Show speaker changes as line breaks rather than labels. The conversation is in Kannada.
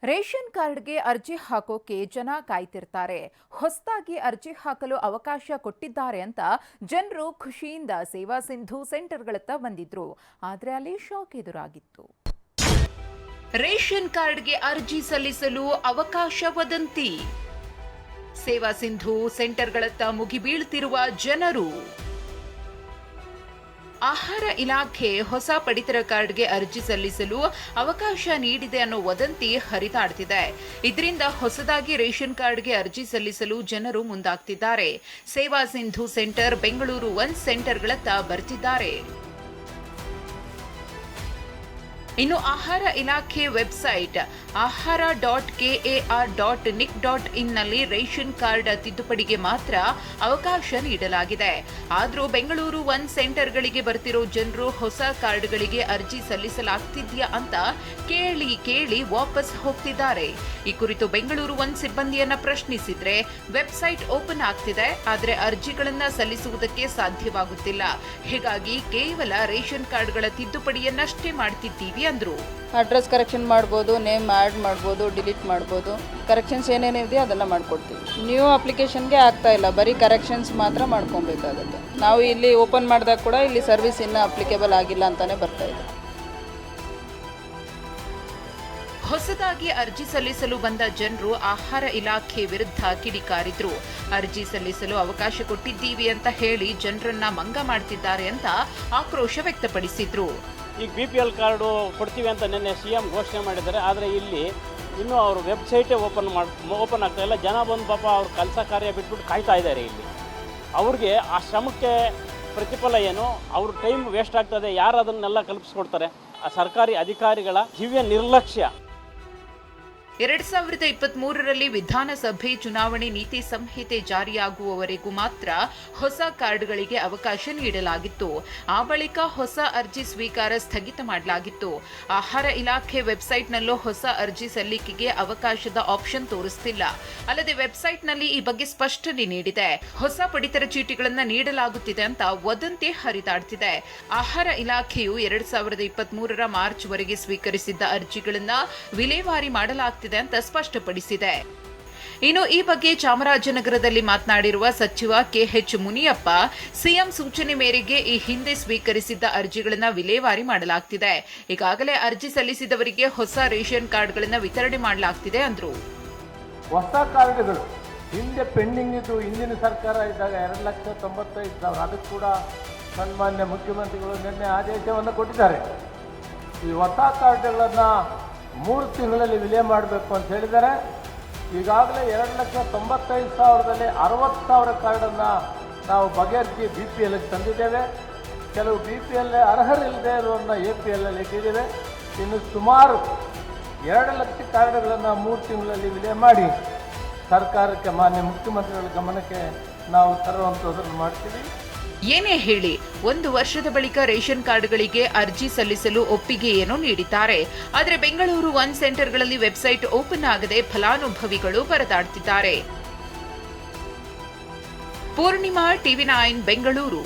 ರೇಷನ್ ಕಾರ್ಡ್ಗೆ ಅರ್ಜಿ ಹಾಕೋಕೆ ಜನ ಕಾಯ್ತಿರ್ತಾರೆ. ಹೊಸದಾಗಿ ಅರ್ಜಿ ಹಾಕಲು ಅವಕಾಶ ಕೊಟ್ಟಿದ್ದಾರೆ ಅಂತ ಜನರು ಖುಷಿಯಿಂದ ಸೇವಾ ಸಿಂಧು ಸೆಂಟರ್ಗಳತ್ತ ಬಂದಿದ್ರು. ಆದ್ರೆ ಅಲ್ಲಿ ಶಾಕ್ ಎದುರಾಗಿತ್ತು. ರೇಷನ್ ಕಾರ್ಡ್ಗೆ ಅರ್ಜಿ ಸಲ್ಲಿಸಲು ಅವಕಾಶ ವದಂತಿ. ಸೇವಾ ಸಿಂಧು ಸೆಂಟರ್ಗಳತ್ತ ಮುಗಿಬೀಳ್ತಿರುವ ಜನರು. ಆಹಾರ ಇಲಾಖೆ ಹೊಸ ಪಡಿತರ ಕಾರ್ಡ್ಗೆ ಅರ್ಜಿ ಸಲ್ಲಿಸಲು ಅವಕಾಶ ನೀಡಿದೆ ಅನ್ನೋ ವದಂತಿ ಹರಿದಾಡ್ತಿದೆ. ಇದರಿಂದ ಹೊಸದಾಗಿ ರೇಷನ್ ಕಾರ್ಡ್ಗೆ ಅರ್ಜಿ ಸಲ್ಲಿಸಲು ಜನರು ಮುಂದಾಗ್ತಿದ್ದಾರೆ. ಸೇವಾ ಸಿಂಧು ಸೆಂಟರ್ ಬೆಂಗಳೂರು 1 ಸೆಂಟರ್ಗಳತ್ತ ಬರ್ತಿದ್ದಾರೆ. ಇನ್ನು ಆಹಾರ ಇಲಾಖೆ ವೆಬ್ಸೈಟ್ ahara.kar.nic.in ನಲ್ಲಿ ರೇಷನ್ ಕಾರ್ಡ್ ತಿದ್ದುಪಡಿಗೆ ಮಾತ್ರ ಅವಕಾಶ ನೀಡಲಾಗಿದೆ. ಆದರೂ ಬೆಂಗಳೂರು 1 ಸೆಂಟರ್ಗಳಿಗೆ ಬರ್ತಿರೋ ಜನರು ಹೊಸ ಕಾರ್ಡ್ಗಳಿಗೆ ಅರ್ಜಿ ಸಲ್ಲಿಸಲಾಗ್ತಿದ್ಯಾ ಅಂತ ಕೇಳಿ ವಾಪಸ್ ಹೋಗ್ತಿದ್ದಾರೆ. ಈ ಕುರಿತು ಬೆಂಗಳೂರು 1 ಸಿಬ್ಬಂದಿಯನ್ನ ಪ್ರಶ್ನಿಸಿದ್ರೆ ವೆಬ್ಸೈಟ್ ಓಪನ್ ಆಗ್ತಿದೆ, ಆದರೆ ಅರ್ಜಿಗಳನ್ನ ಸಲ್ಲಿಸುವುದಕ್ಕೆ ಸಾಧ್ಯವಾಗುತ್ತಿಲ್ಲ. ಹೀಗಾಗಿ ಕೇವಲ ರೇಷನ್ ಕಾರ್ಡ್ಗಳ ತಿದ್ದುಪಡಿಯನ್ನಷ್ಟೇ ಮಾಡ್ತಿದ್ದೀವಿ ಅಂದ್ರು.
ಅಡ್ರೆಸ್ ಕರೆಕ್ಷನ್ ಮಾಡ್ಬೋದು, ನೇಮ್ ಆ್ಯಡ್ ಮಾಡ್ಬೋದು, ಡಿಲೀಟ್ ಮಾಡ್ಬೋದು. ಕರೆಕ್ಷನ್ಸ್ ಏನೇನಿದೆ ಅದನ್ನು ಮಾಡ್ಕೊಡ್ತೀವಿ. ನ್ಯೂ ಅಪ್ಲಿಕೇಶನ್ಗೆ ಆಗ್ತಾ ಇಲ್ಲ, ಬರೀ ಕರೆಕ್ಷನ್ಸ್ ಮಾತ್ರ ಮಾಡ್ಕೊಬೇಕಾಗುತ್ತೆ. ನಾವು ಇಲ್ಲಿ ಓಪನ್ ಮಾಡಿದಾಗ ಕೂಡ ಇಲ್ಲಿ ಸರ್ವಿಸ್ ಇನ್ನೂ ಅಪ್ಲಿಕೇಬಲ್ ಆಗಿಲ್ಲ ಅಂತಾನೆ ಬರ್ತಾ ಇದೆ.
ಹೊಸದಾಗಿ ಅರ್ಜಿ ಸಲ್ಲಿಸಲು ಬಂದ ಜನರು ಆಹಾರ ಇಲಾಖೆ ವಿರುದ್ಧ ಕಿಡಿಕಾರಿದ್ರು. ಅರ್ಜಿ ಸಲ್ಲಿಸಲು ಅವಕಾಶ ಕೊಟ್ಟಿದ್ದೀವಿ ಅಂತ ಹೇಳಿ ಜನರನ್ನ ಮಂಗ ಮಾಡ್ತಿದ್ದಾರೆ ಅಂತ ಆಕ್ರೋಶ ವ್ಯಕ್ತಪಡಿಸಿದ್ರು.
ಈಗ BPL ಕಾರ್ಡು ಕೊಡ್ತೀವಿ ಅಂತ ನಿನ್ನೆ CM ಘೋಷಣೆ ಮಾಡಿದ್ದಾರೆ. ಆದರೆ ಇಲ್ಲಿ ಇನ್ನೂ ಅವರು ವೆಬ್ಸೈಟೇ ಓಪನ್ ಆಗ್ತಾ ಇಲ್ಲ. ಜನ ಬಂದು ಪಾಪ ಅವ್ರ ಕೆಲಸ ಕಾರ್ಯ ಬಿಟ್ಬಿಟ್ಟು ಕಾಯ್ತಾ ಇದ್ದಾರೆ. ಇಲ್ಲಿ ಅವ್ರಿಗೆ ಆ ಶ್ರಮಕ್ಕೆ ಪ್ರತಿಫಲ ಏನು? ಅವ್ರ ಟೈಮ್ ವೇಸ್ಟ್ ಆಗ್ತದೆ. ಯಾರು ಅದನ್ನೆಲ್ಲ ಕಲ್ಪಿಸ್ಕೊಡ್ತಾರೆ? ಆ ಸರ್ಕಾರಿ ಅಧಿಕಾರಿಗಳ ದಿವ್ಯ ನಿರ್ಲಕ್ಷ್ಯ.
2023ರಲ್ಲಿ ವಿಧಾನಸಭೆ ಚುನಾವಣೆ ನೀತಿ ಸಂಹಿತೆ ಜಾರಿಯಾಗುವವರೆಗೂ ಮಾತ್ರ ಹೊಸ ಕಾರ್ಡ್ಗಳಿಗೆ ಅವಕಾಶ ನೀಡಲಾಗಿತ್ತು. ಆ ಬಳಿಕ ಹೊಸ ಅರ್ಜಿ ಸ್ವೀಕಾರ ಸ್ಥಗಿತ ಮಾಡಲಾಗಿತ್ತು. ಆಹಾರ ಇಲಾಖೆ ವೆಬ್ಸೈಟ್ನಲ್ಲೂ ಹೊಸ ಅರ್ಜಿ ಸಲ್ಲಿಕೆಗೆ ಅವಕಾಶದ ಆಪ್ಷನ್ ತೋರಿಸ್ತಿಲ್ಲ. ಅಲ್ಲದೆ ವೆಬ್ಸೈಟ್ನಲ್ಲಿ ಈ ಬಗ್ಗೆ ಸ್ಪಷ್ಟನೆ ನೀಡಿದೆ. ಹೊಸ ಪಡಿತರ ಚೀಟಿಗಳನ್ನು ನೀಡಲಾಗುತ್ತಿದೆ ಅಂತ ವದಂತಿ ಹರಿದಾಡ್ತಿದೆ. ಆಹಾರ ಇಲಾಖೆಯು 2023ರ ಮಾರ್ಚ್ವರೆಗೆ ಸ್ವೀಕರಿಸಿದ್ದ ಅರ್ಜಿಗಳನ್ನು ವಿಲೇವಾರಿ ಮಾಡಲಾಗುತ್ತಿದೆ ಅಂತ ಸ್ಪಷ್ಟಪಡಿಸಿದೆ. ಇನ್ನು ಈ ಬಗ್ಗೆ ಚಾಮರಾಜನಗರದಲ್ಲಿ ಮಾತನಾಡಿರುವ ಸಚಿವ KH ಮುನಿಯಪ್ಪ, ಸಿಎಂ ಸೂಚನೆ ಮೇರೆಗೆ ಈ ಹಿಂದೆ ಸ್ವೀಕರಿಸಿದ್ದ ಅರ್ಜಿಗಳನ್ನು ವಿಲೇವಾರಿ ಮಾಡಲಾಗ್ತಿದೆ. ಈಗಾಗಲೇ ಅರ್ಜಿ ಸಲ್ಲಿಸಿದವರಿಗೆ ಹೊಸ ರೇಷನ್ ಕಾರ್ಡ್ಗಳನ್ನು ವಿತರಣೆ ಮಾಡಲಾಗ್ತಿದೆ ಅಂದ್ರು.
ಹೊಸ ಕಾರ್ಡ್ಗಳು ಹಿಂದೆ ಪೆಂಡಿಂಗ್ ಇದ್ದು ಹಿಂದಿನ ಸರ್ಕಾರ ಇದ್ದಾಗ 2,95,000 ಅದಕ್ಕೆ ಕೂಡ ಸನ್ಮಾನ್ಯ ಮುಖ್ಯಮಂತ್ರಿಗಳು ನಿನ್ನೆ ಆದೇಶವನ್ನು ಕೊಟ್ಟಿದ್ದಾರೆ. ಈ ಹೊಸ ಕಾರ್ಡ್ಗಳನ್ನು 3 ತಿಂಗಳಲ್ಲಿ ವಿಲೇ ಮಾಡಬೇಕು ಅಂತ ಹೇಳಿದ್ದಾರೆ. ಈಗಾಗಲೇ 2,95,000ದಲ್ಲಿ 60,000 ಕಾರ್ಡನ್ನು ನಾವು ಬಗೆಹರಿಸಿ BPLಗೆ ತಂದಿದ್ದೇವೆ. ಕೆಲವು BPL ಅರ್ಹರಿಲ್ಲದೆ ಇರುವನ್ನ APLಲ್ಲಿ ಇಟ್ಟಿದ್ದೇವೆ. ಇನ್ನು ಸುಮಾರು 2 ಲಕ್ಷ ಕಾರ್ಡ್ಗಳನ್ನು 3 ತಿಂಗಳಲ್ಲಿ ವಿಲೇ ಮಾಡಿ ಸರ್ಕಾರಕ್ಕೆ ಮಾನ್ಯ ಮುಖ್ಯಮಂತ್ರಿಗಳ ಗಮನಕ್ಕೆ ನಾವು ತರುವಂಥದ್ದನ್ನು ಮಾಡ್ತೀವಿ.
ಏನೇ ಹೇಳಿ 1 ವರ್ಷದ ಬಳಿಕ ರೇಷನ್ ಕಾರ್ಡ್ಗಳಿಗೆ ಅರ್ಜಿ ಸಲ್ಲಿಸಲು ಒಪ್ಪಿಗೆಯನ್ನು ನೀಡಿದ್ದಾರೆ. ಆದರೆ ಬೆಂಗಳೂರು 1 ಸೆಂಟರ್ಗಳಲ್ಲಿ ವೆಬ್ಸೈಟ್ ಓಪನ್ ಆಗದೆ ಫಲಾನುಭವಿಗಳು ಪರದಾಡ್ತಿದ್ದಾರೆ. ಪೂರ್ಣಿಮಾ, TV9 ಬೆಂಗಳೂರು.